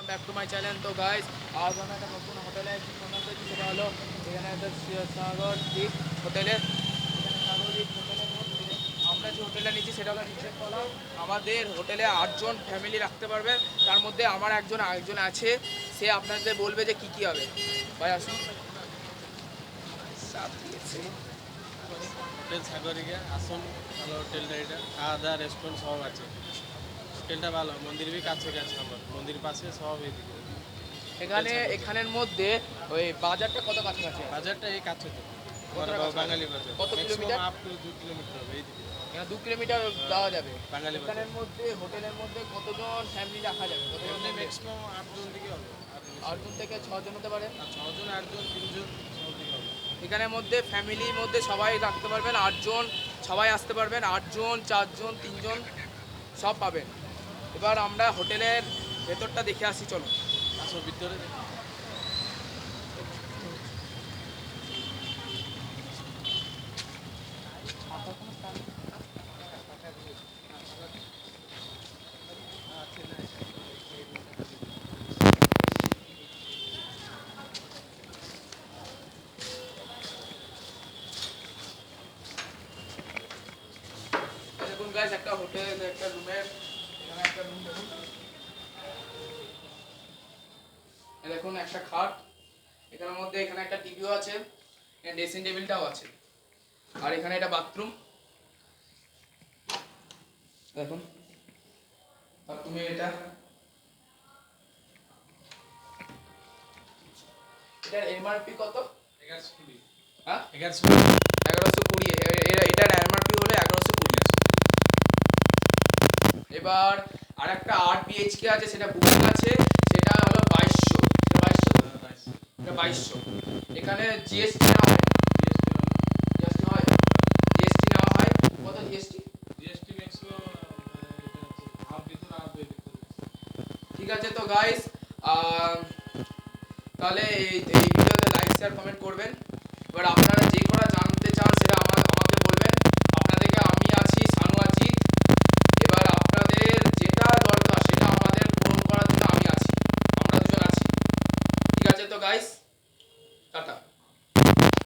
Back to my channel. তো guys, আজ আমি একটা নতুন হোটেলে সন্ধান পেয়েছি, সেটা হলো এখানে একটা সাগরদ্বীপ হোটেলে। এখানে সাগরদ্বীপ হোটেলের মধ্যে আমরা যে হোটেলটা নিচ্ছি সেটা হলো নিচের তলা। আমাদের হোটেলে 8জন ফ্যামিলি রাখতে পারবে। তার মধ্যে আমার একজন আছে, সে আপনাদের বলবে যে কি কি হবে। ভাই আসুন। চাপ দিয়েছে। হোটেল সাগরিকা আসুন, ভালো হোটেলটা। এটা খাওয়া দাওয়া রেস্টুরেন্ট সব আছে। হোটেলটা ভালো, মন্দির বি কাছে কাছে, আমার মন্দির পাশে সব এদিকে। এখানের মধ্যে ওই বাজারটা কত কাছাকাছি? বাজারটা এই কাছে তো, কতটা আমার কাছাকাছি? বাঙালি বাজার। কত কিলোমিটার? আপ টু 2 কিলোমিটার হবে এইদিকে। এখানে 2 কিলোমিটার যাওয়া যাবে। বাঙালি বাজার এখানের মধ্যে হোটেলের মধ্যে কতজন ফ্যামিলি রাখা যাবে? কতজন এমনি হবে? ম্যাক্সিমাম 8 জন দিকে হবে, আর বেশি হবে 8জন থেকে 6জন হতে পারে। না। আর 6 জন, 8 জন, 3 জন সব দিকে হবে। এখানের মধ্যে ফ্যামিলির মধ্যে সবাই রাখতে পারবেন 8জন, সবাই আসতে পারবেন। 8জন, 4জন, 3জন সব পাবেন। এবার আমরা হোটেলের ভেতরটা দেখে আসি, চলো। আসো ভিতরে দেখো। দেখুন গাইস, একটা হোটেল, একটা রুমের, এখানে একটা রুম দেখুন। এই দেখুন একটা খাট, এখানের মধ্যে এখানে একটা টিভিও আছে, এখানে ড্রেসিং টেবিলটাও আছে, আর এখানে একটা বাথরুম দেখুন। আর তুমি এটার এমআরপি কত? 1120। হ্যাঁ, 1120। 1120। এটার এমআরপি হলো 1120। এবার আর একটা 8 বিএইচকে আছে, সেটা বুকিং আছে, সেটা হলো 2200। এটা 2200। এখানে জিএসটি নেওয়া হয় না? জিএসটি হয়? জিএসটি নেওয়া হয় কত? জিএসটি জিএসটি ম্যাক্সিমাম হাফ ভিতর হাফ ভিতর। ঠিক আছে। তো গাইস, তাহলে এই ভিডিওতে লাইক শেয়ার কমেন্ট করবেন। এবার আপনারা যে